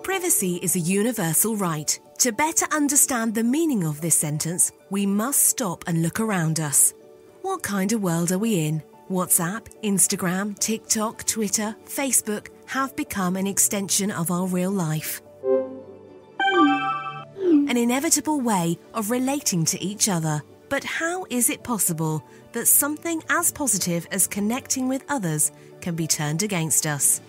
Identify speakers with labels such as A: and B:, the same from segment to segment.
A: Privacy is a universal right. To better understand the meaning of this sentence, we must stop and look around us. What kind of world are we in? WhatsApp, Instagram, TikTok, Twitter, Facebook have become an extension of our real life. An inevitable way of relating to each other. But how is it possible that something as positive as connecting with others can be turned against us?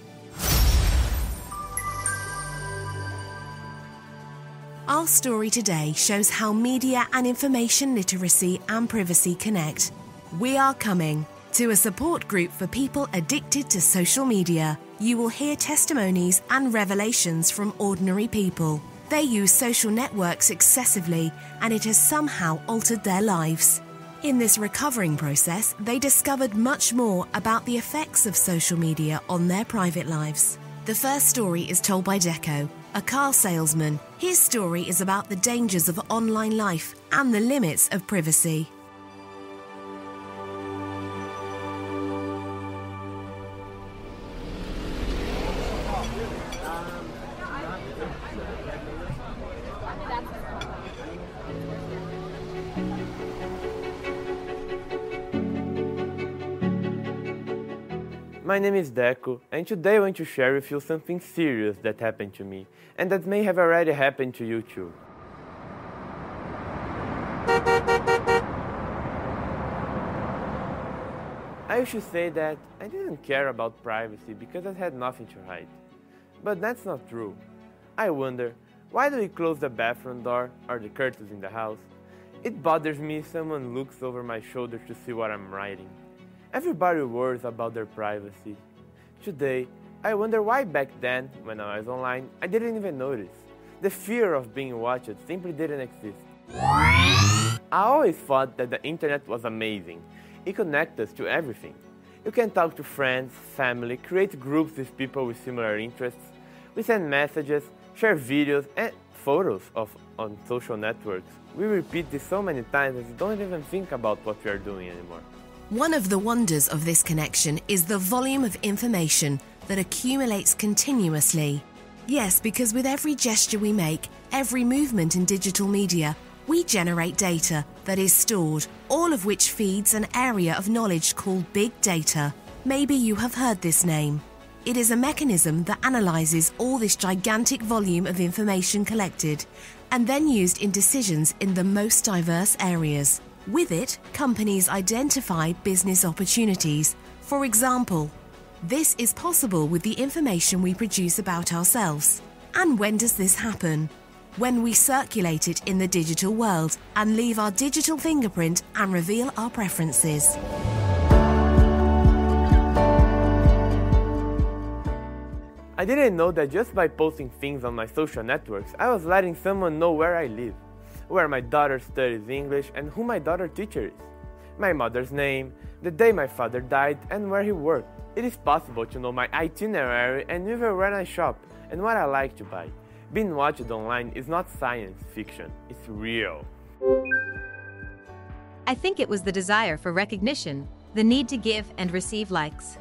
A: Our story today shows how media and information literacy and privacy connect. We are coming to a support group for people addicted to social media. You will hear testimonies and revelations from ordinary people. They use social networks excessively, and it has somehow altered their lives. In this recovering process, they discovered much more about the effects of social media on their private lives. The first story is told by Deco, a car salesman. His story is about the dangers of online life and the limits of privacy.
B: My name is Deco, and today I want to share with you something serious that happened to me, and that may have already happened to you too. I used to say that I didn't care about privacy because I had nothing to hide. But that's not true. I wonder, why do we close the bathroom door or the curtains in the house? It bothers me if someone looks over my shoulder to see what I'm writing. Everybody worries about their privacy. Today, I wonder why back then, when I was online, I didn't even notice. The fear of being watched simply didn't exist. I always thought that the internet was amazing. It connects us to everything. You can talk to friends, family, create groups with people with similar interests. We send messages, share videos and photos on social networks. We repeat this so many times that we don't even think about what we are doing anymore.
A: One of the wonders of this connection is the volume of information that accumulates continuously. Yes, because with every gesture we make, every movement in digital media, we generate data that is stored, all of which feeds an area of knowledge called big data. Maybe you have heard this name. It is a mechanism that analyzes all this gigantic volume of information collected and then used in decisions in the most diverse areas. With it, companies identify business opportunities. For example, this is possible with the information we produce about ourselves. And when does this happen? When we circulate it in the digital world and leave our digital fingerprint and reveal our preferences.
B: I didn't know that just by posting things on my social networks, I was letting someone know where I live, where my daughter studies English and who my daughter teacher is, my mother's name, the day my father died and where he worked. It is possible to know my itinerary and even when I shop and what I like to buy. Being watched online is not science fiction, it's real.
C: I think it was the desire for recognition, the need to give and receive likes.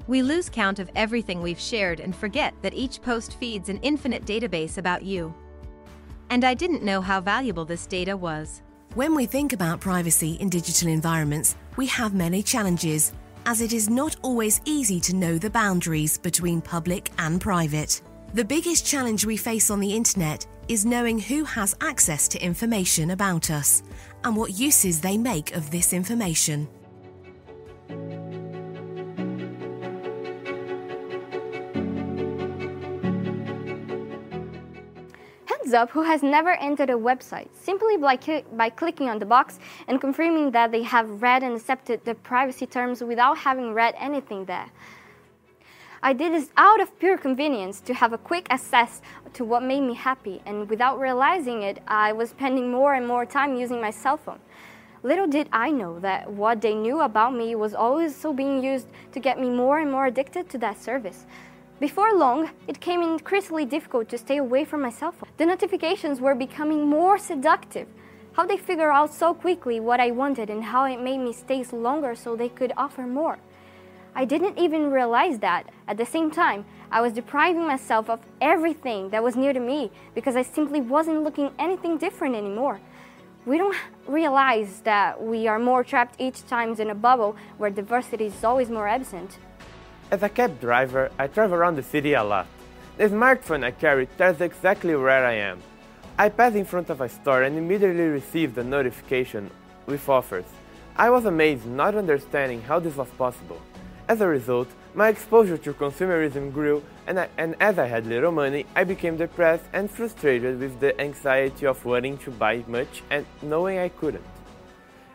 C: We lose count of everything we've shared and forget that each post feeds an infinite database about you. And I didn't know how valuable this data was.
A: When we think about privacy in digital environments, we have many challenges, as it is not always easy to know the boundaries between public and private. The biggest challenge we face on the internet is knowing who has access to information about us and what uses they make of this information.
D: Heads up who has never entered a website simply by clicking on the box and confirming that they have read and accepted the privacy terms without having read anything there. I did this out of pure convenience to have a quick access to what made me happy, and without realizing it, I was spending more and more time using my cell phone. Little did I know that what they knew about me was also being used to get me more and more addicted to that service. Before long, it became increasingly difficult to stay away from my cell phone. The notifications were becoming more seductive. How they figured out so quickly what I wanted and how it made me stay longer so they could offer more. I didn't even realize that. At the same time, I was depriving myself of everything that was new to me because I simply wasn't looking anything different anymore. We don't realize that we are more trapped each time in a bubble where diversity is always more absent.
B: As a cab driver, I travel around the city a lot. The smartphone I carry tells exactly where I am. I pass in front of a store and immediately received a notification with offers. I was amazed, not understanding how this was possible. As a result, my exposure to consumerism grew, and as I had little money, I became depressed and frustrated with the anxiety of wanting to buy much and knowing I couldn't.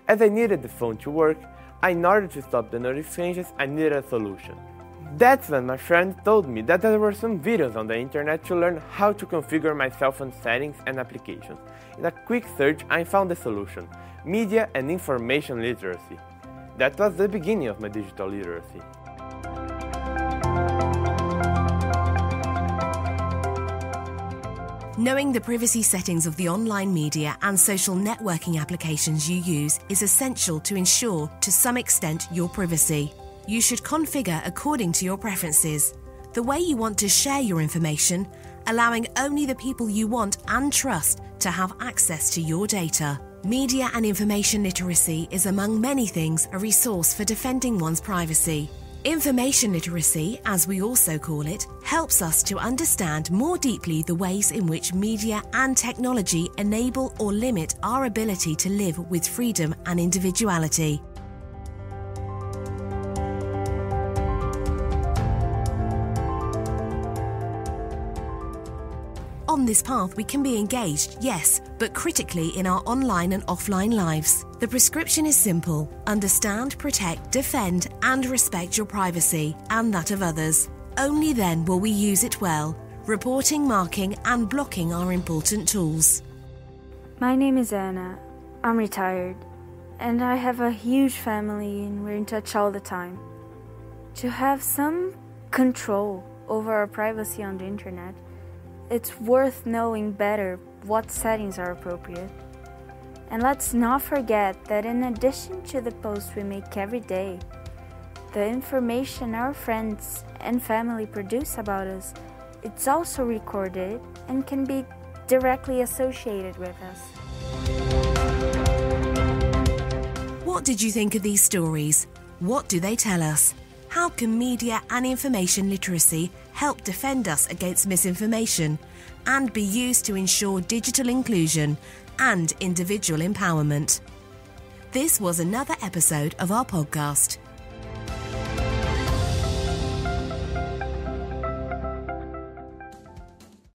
B: As I needed the phone to work, in order to stop the notifications, I needed a solution. That's when my friend told me that there were some videos on the internet to learn how to configure my cell phone settings and applications. In a quick search, I found the solution: media and information literacy. That was the beginning of my digital literacy.
A: Knowing the privacy settings of the online media and social networking applications you use is essential to ensure, to some extent, your privacy. You should configure according to your preferences, the way you want to share your information, allowing only the people you want and trust to have access to your data. Media and information literacy is, among many things, a resource for defending one's privacy. Information literacy, as we also call it, helps us to understand more deeply the ways in which media and technology enable or limit our ability to live with freedom and individuality. On this path, we can be engaged, yes, but critically in our online and offline lives. The prescription is simple: understand, protect, defend, and respect your privacy and that of others. Only then will we use it well, reporting, marking, and blocking are important tools.
E: My name is Anna. I'm retired, and I have a huge family, and we're in touch all the time. To have some control over our privacy on the internet, it's worth knowing better what settings are appropriate. And let's not forget that in addition to the posts we make every day, the information our friends and family produce about us, it's also recorded and can be directly associated with us.
A: What did you think of these stories? What do they tell us? How can media and information literacy help defend us against misinformation and be used to ensure digital inclusion and individual empowerment? This was another episode of our podcast.